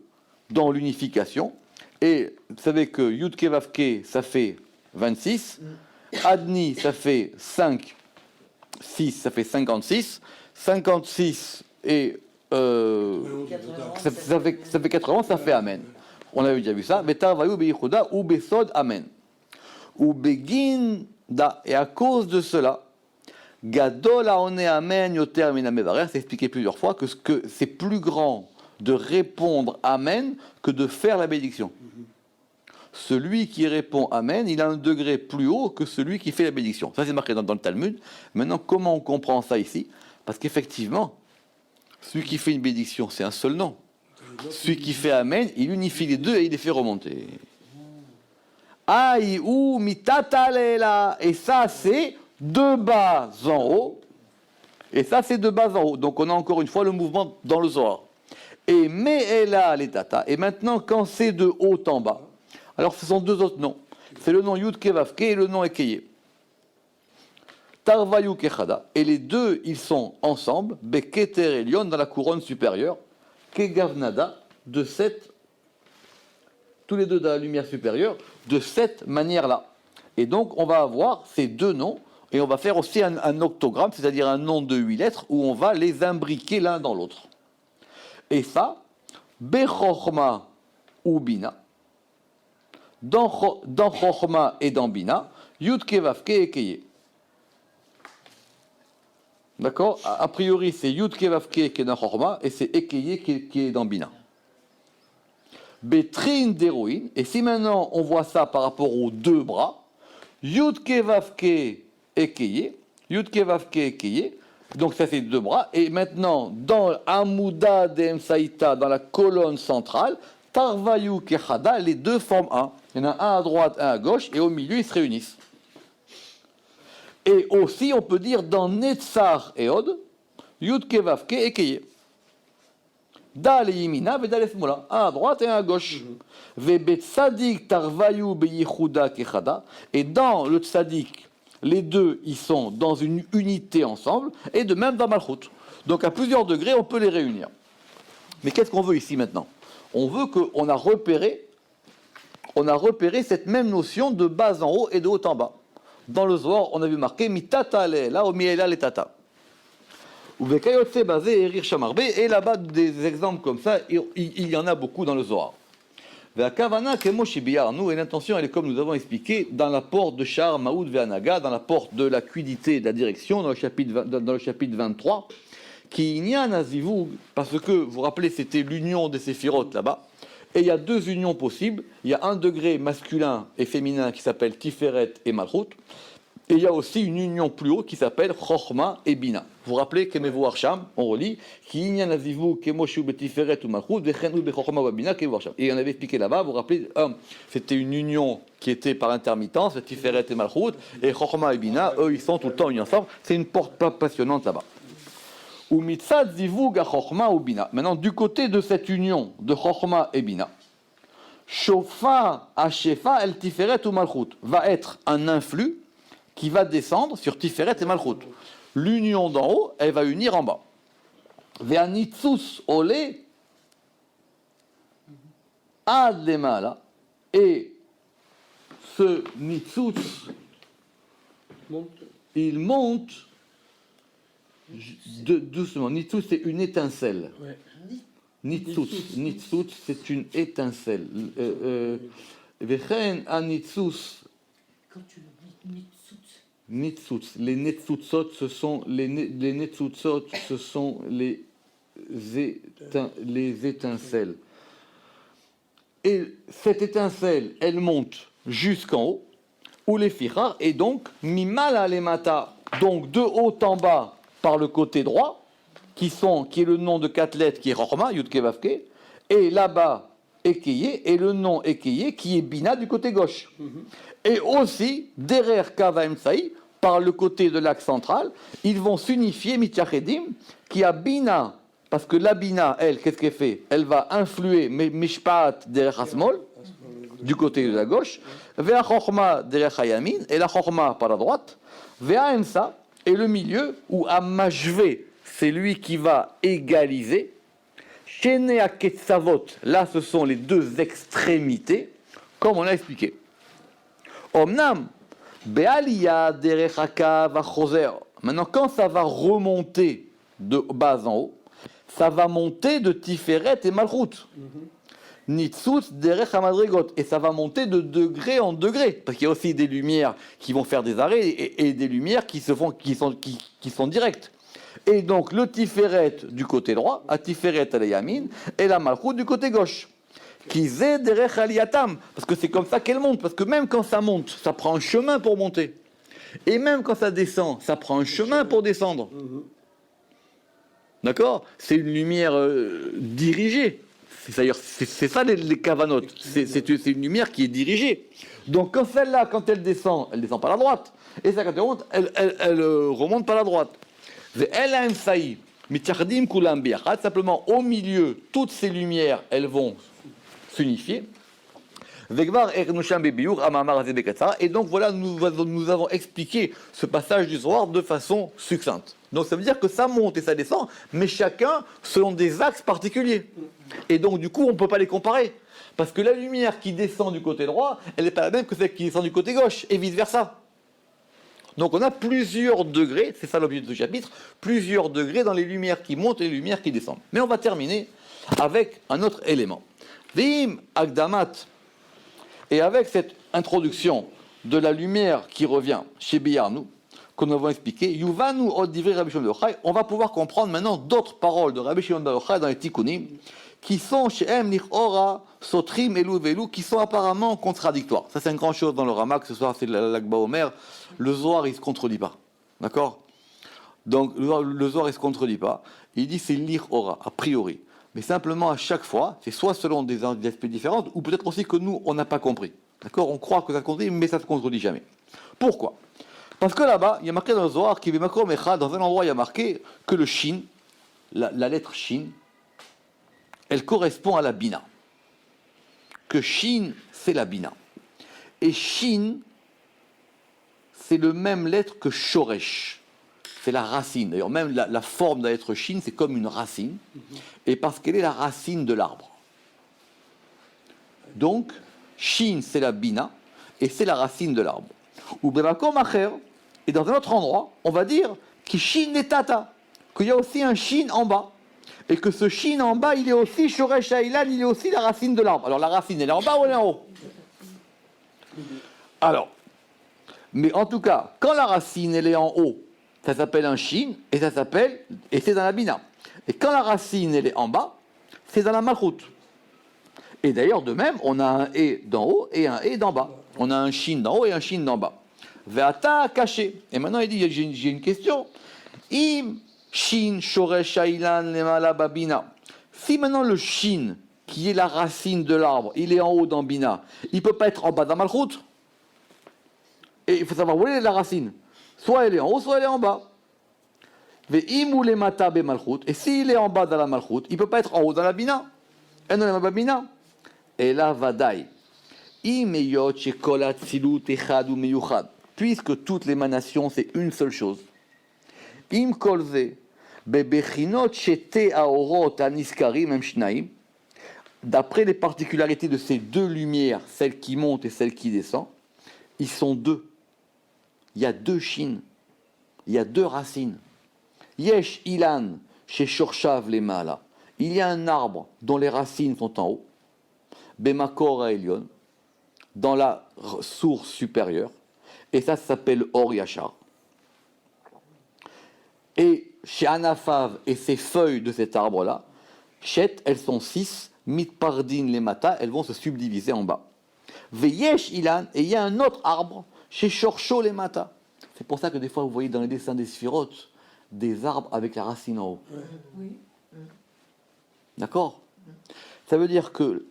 S1: dans l'unification. Et vous savez que Yudke Vavke, ça fait 26. Adni, ça fait 5. 6, ça fait 56. 56 et... ça fait 80, ça fait Amen. On avait déjà vu ça. Betar vayu beyichuda ou besod Amen. ou begin da. Et à cause de cela, gadol haone amen yoter min hamevarer, c'est expliqué plusieurs fois que c'est plus grand de répondre amen que de faire la bénédiction. Celui qui répond amen, il a un degré plus haut que celui qui fait la bénédiction. Ça, c'est marqué dans le Talmud. Maintenant, comment on comprend ça ici? Parce qu'effectivement, celui qui fait une bénédiction, c'est un seul nom. Celui qui fait amen, il unifie les deux et il les fait remonter. Aïe ou mitatalela. Et ça, c'est de bas en haut. Et ça, c'est de bas en haut. Donc, on a encore une fois le mouvement dans le Zohar. Et me'ela les tata. Et maintenant, quand c'est de haut en bas, alors ce sont deux autres noms. C'est le nom Yud Kevavke et le nom Ekeye. Tarvayu Kechada. Et les deux, ils sont ensemble, Beketer Elion, dans la couronne supérieure, Kegavnada, de cette, tous les deux dans la lumière supérieure, de cette manière-là. Et donc, on va avoir ces deux noms, et on va faire aussi un octogramme, c'est-à-dire un nom de 8 lettres, où on va les imbriquer l'un dans l'autre. Et ça, Bechochma ou Bina, dans Chochma et dans Bina, Yud Kevavke et Keye. D'accord? A priori, c'est Yud Kevavke qui est dans Chochma et c'est Ekeye qui est dans Bina. Betrin d'héroïne. Et si maintenant on voit ça par rapport aux deux bras, Yud Kevavke Ekeye, Yud Kevavke Ekeye, donc ça c'est deux bras. Et maintenant, dans Amouda de Emsaïta, dans la colonne centrale, Tarvayu Kechada, les deux forment un. Il y en a un à droite, un à gauche, et au milieu ils se réunissent. Et aussi, on peut dire dans Netzar et Od, Yud Kevavke et Keye. Da le yimina ve da le smola, un à droite et un à gauche. Ve bet tzadik tarvayu be yichuda kechada. Et dans le tzadik, les deux, ils sont dans une unité ensemble, et de même dans Malchut. Donc à plusieurs degrés, on peut les réunir. Mais qu'est-ce qu'on veut ici maintenant? On veut qu'on a repéré cette même notion de bas en haut et de haut en bas. Dans le Zohar, on a vu marqué mitata là, omiela les tata. Et là-bas, des exemples comme ça, il y en a beaucoup dans le Zohar. Et l'intention, elle est comme nous avons expliqué, dans la porte de Shar, Maoud, Ve'anaga, dans la porte de l'acuité et de la direction, dans le chapitre 23, qui n'y a nazivou, parce que, vous vous rappelez, c'était l'union des séphirotes là-bas, et il y a deux unions possibles. Il y a un degré masculin et féminin qui s'appelle Tiferet et Malchut, et il y a aussi une union plus haut qui s'appelle Chochma et Bina. Vous vous rappelez, Kemevu Arsham, on relit, Ki inyan azivu kemoshu betiferet ou Malchut, vechenu bechochma ou Bina, Kemevu Arsham. Et on avait expliqué là-bas, vous vous rappelez, c'était une union qui était par intermittence, Tiferet et Malchut, et Chochma et Bina, eux, ils sont tout le temps unis ensemble. C'est une porte passionnante là-bas. Ou mitzad zivug a Chochma ou Bina. Maintenant, du côté de cette union de Chochma et Bina, Shofa a Shefa el Tiferet ou Malchut va être un influx qui va descendre sur Tiferet et Malchut. L'union d'en haut, elle va unir en bas. Ve'anitzus ole ad lemala. Et ce nitzuz, il monte doucement. Nitzuz, c'est une étincelle.
S3: Ouais.
S1: Nitzuz, c'est une étincelle. Vechen anitzuz.
S2: Quand tu le dis
S1: Nitzutz. Les netzutzot, ce sont les netzutzot, ce sont les étincelles. Et cette étincelle, elle monte jusqu'en haut, ou les fichar, et donc mimala lemata, donc de haut en bas par le côté droit, qui est le nom de 4 lettres, qui est Chochma, Yud Kevavke, et là-bas Ekeye, et le nom Ekeye qui est Bina du côté gauche. Et aussi, derrière Kava Emsaï, par le côté de l'axe central, ils vont s'unifier, Mityachedim, qui a Bina, parce que la Bina, elle, qu'est-ce qu'elle fait? Elle va influer Mishpat derrière Hasmol, du côté de la gauche, Vea Chochma derrière Hayamin, et la Chochma par la droite, Vea Emsa, et le milieu, où Amashve, c'est lui qui va égaliser, Shene Aketsavot, là ce sont les deux extrémités, comme on l'a expliqué. Omnam, Be'aliya derechaka va choser. Maintenant, quand ça va remonter de bas en haut, ça va monter de Tiferet et Malchut. Nitzutz derech hamadrigot. Et ça va monter de degré en degré. Parce qu'il y a aussi des lumières qui vont faire des arrêts et des lumières qui sont directes. Et donc le Tiferet du côté droit, à Tiferet à la Yamin, et la Malchut du côté gauche. Qui zé derech aliatam. Parce que c'est comme ça qu'elle monte. Parce que même quand ça monte, ça prend un chemin pour monter. Et même quand ça descend, ça prend un chemin pour descendre. D'accord? C'est une lumière dirigée. C'est-à-dire, c'est ça les cavanotes. C'est une lumière qui est dirigée. Donc quand celle-là, quand elle descend par la droite. Et ça, quand elle monte, elle remonte par la droite. Elle a un saï. Simplement, au milieu, toutes ces lumières, elles vont s'unifier. Et donc voilà, nous avons expliqué ce passage du Zohar de façon succincte. Donc ça veut dire que ça monte et ça descend, mais chacun selon des axes particuliers. Et donc du coup, on ne peut pas les comparer. Parce que la lumière qui descend du côté droit, elle n'est pas la même que celle qui descend du côté gauche, et vice-versa. Donc on a plusieurs degrés, c'est ça l'objet de ce chapitre, plusieurs degrés dans les lumières qui montent et les lumières qui descendent. Mais on va terminer avec un autre élément. Vim Agdamat. Et avec cette introduction de la lumière qui revient chez Biyarnou, que nous avons expliqué, Yuvanu od divrei Rabbi Shimon bar Yochai, on va pouvoir comprendre maintenant d'autres paroles de Rabbi Shimon bar Yochai dans les Tikkunim, qui sont chez Em Lichora, Sotrim, Elou, Velou, qui sont apparemment contradictoires. Ça c'est une grande chose dans le Ramak, ce soir c'est l'Akba Omer, le Zohar il ne se contredit pas. D'accord? Donc le Zohar il ne se contredit pas, il dit c'est Lichora, a priori. Mais simplement, à chaque fois, c'est soit selon des aspects différents, ou peut-être aussi que nous, on n'a pas compris. D'accord? On croit que ça se contredit, mais ça ne se contredit jamais. Pourquoi? Parce que là-bas, il y a marqué dans le Zohar, dans un endroit, il y a marqué que le Shin, la lettre Shin, elle correspond à la Bina. Que Shin, c'est la Bina. Et Shin, c'est le même lettre que Shoresh. C'est la racine. D'ailleurs, même la forme de la lettre Shin, c'est comme une racine. Et parce qu'elle est la racine de l'arbre. Donc, Shin, c'est la Bina, et c'est la racine de l'arbre. Ou Bemakom Acher, et dans un autre endroit, on va dire que Shin est Tata, qu'il y a aussi un Shin en bas. Et que ce Shin en bas, il est aussi Shoresh Ha'ilan, il est aussi la racine de l'arbre. Alors, la racine, elle est en bas ou elle est en haut? Alors, mais en tout cas, quand la racine, elle est en haut, ça s'appelle un Shin, et c'est dans la Bina. Et quand la racine, elle est en bas, c'est dans la Malchut. Et d'ailleurs, de même, on a un E d'en haut et un E d'en bas. On a un Shin d'en haut et un Shin d'en bas. Ve'ata caché. Et maintenant, il dit, j'ai une question. Im Shin shoresh ha'ilan lemala babina. Si maintenant le Shin, qui est la racine de l'arbre, il est en haut dans Bina, il ne peut pas être en bas dans Malchut. Et il faut savoir où est la racine. Soit elle est en haut, soit elle est en bas. Et s'il est en bas dans la Malchut, il ne peut pas être en haut dans la Bina. Et là, Vadaï. Puisque toute l'émanation, c'est une seule chose. D'après les particularités de ces deux lumières, celle qui monte et celle qui descend, ils sont deux. Il y a deux chines. Il y a deux racines. Yesh ilan chez Shorshav les Mala. Il y a un arbre dont les racines sont en haut. Bemakor Elion, dans la source supérieure. Et ça s'appelle Or Yachar. Et chez Anafav et ces feuilles de cet arbre-là, Chet, elles sont 6, Mitpardin les Mata, elles vont se subdiviser en bas. Veyesh ilan, et il y a un autre arbre chez Shorsho les Mata. C'est pour ça que des fois vous voyez dans les dessins des sphirotes des arbres avec la racine en haut.
S2: Oui.
S1: D'accord? Ça veut dire que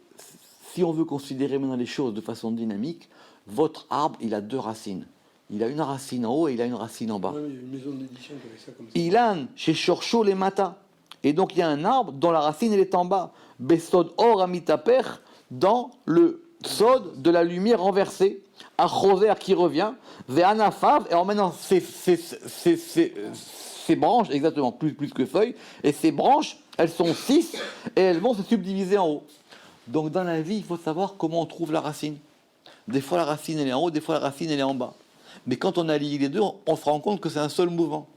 S1: si on veut considérer maintenant les choses de façon dynamique, votre arbre, il a deux racines. Il a une racine en haut et il a une racine en bas.
S3: Ouais, il y a une maison d'édition qui avait ça comme ça.
S1: Ilan, chez Shorsho les Mata. Et donc il y a un arbre dont la racine elle est en bas. Besod or amitaper, dans le sod de la lumière renversée. Achoser qui revient. Ve'anafav, et en maintenant ces branches, exactement, plus que feuilles, et ces branches, elles sont 6 et elles vont se subdiviser en haut. Donc dans la vie, il faut savoir comment on trouve la racine. Des fois la racine elle est en haut, des fois la racine elle est en bas. Mais quand on allie les deux, on se rend compte que c'est un seul mouvement.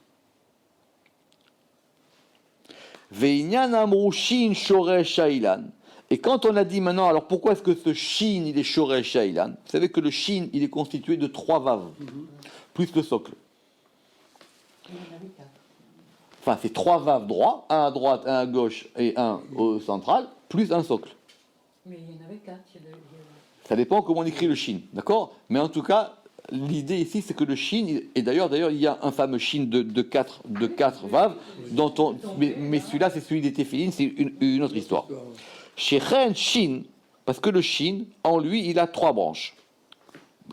S1: Ve'inyan amru shin shoresh ha'ilan. Et quand on a dit maintenant, alors pourquoi est-ce que ce shin, il est shoresh sha'ilan? Vous savez que le shin, il est constitué de 3 vaves, plus le socle.
S2: Il y en avait 4.
S1: Enfin, c'est 3 vaves droits, un à droite, un à gauche et un au central, plus un socle.
S2: Mais il y en avait 4.
S1: Ça dépend comment on écrit le shin, d'accord? Mais en tout cas, l'idée ici, c'est que le shin, et d'ailleurs, il y a un fameux shin de 4 vaves, dont mais celui-là, c'est celui des téphilines, c'est une autre histoire. Chez Chen Shin, parce que le Shin, en lui, il a 3 branches.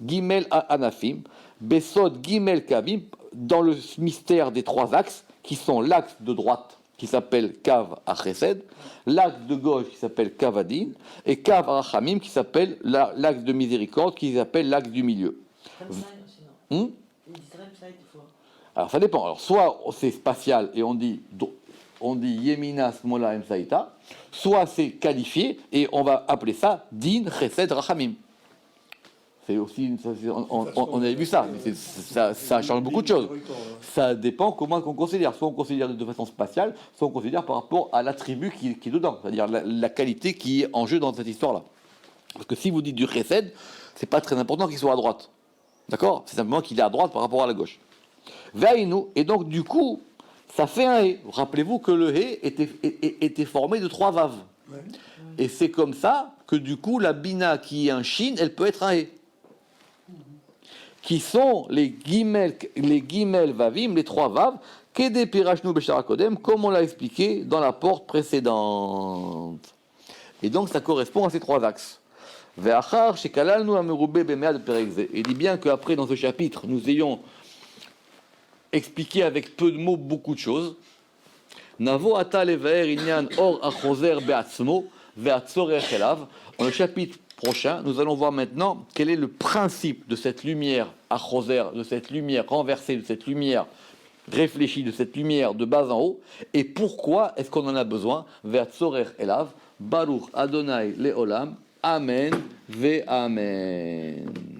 S1: Gimel Anafim, Besod Gimel Kavim, dans le mystère des 3 axes, qui sont l'axe de droite, qui s'appelle Kav Achesed, l'axe de gauche, qui s'appelle Kavadin, et Kav Arachamim, qui s'appelle l'axe de miséricorde, qui s'appelle l'axe du milieu.
S2: Sinon. Ils disent ça des fois.
S1: Alors ça dépend. Alors soit c'est spatial et on dit Yemina Smola Emsaïta, soit c'est qualifié et on va appeler ça Din Chesed Rachamim. C'est aussi, on avait vu ça, mais ça change beaucoup de choses. Ça dépend comment on considère. Soit on considère de façon spatiale, soit on considère par rapport à l'attribut qui est dedans, c'est-à-dire la qualité qui est en jeu dans cette histoire-là. Parce que si vous dites du Chesed, c'est pas très important qu'il soit à droite. D'accord? C'est simplement qu'il est à droite par rapport à la gauche. Ve'ainu, et donc du coup, ça fait un He. Rappelez-vous que le He était formé de 3 vaves.
S3: Ouais.
S1: Et c'est comme ça que du coup, la Bina qui est un Shin, elle peut être un He. Qui sont les Gimel Vavim, les 3 vaves, Kede Pirashnu Beshara Kodem, comme on l'a expliqué dans la porte précédente. Et donc ça correspond à ces 3 axes. Ve'achar shekalalnu amerube bemead perek ze. Il dit bien qu'après, dans ce chapitre, nous ayons expliqué avec peu de mots beaucoup de choses. Navo ata levaer inyan or achoser be'atzmo ve'atzorech elav. Dans le chapitre prochain, nous allons voir maintenant quel est le principe de cette lumière achoser, de cette lumière renversée, de cette lumière réfléchie, de cette lumière de bas en haut, et pourquoi est-ce qu'on en a besoin. Ve'atzorech elav. Baruch Adonai Leolam. Amen ve Amen.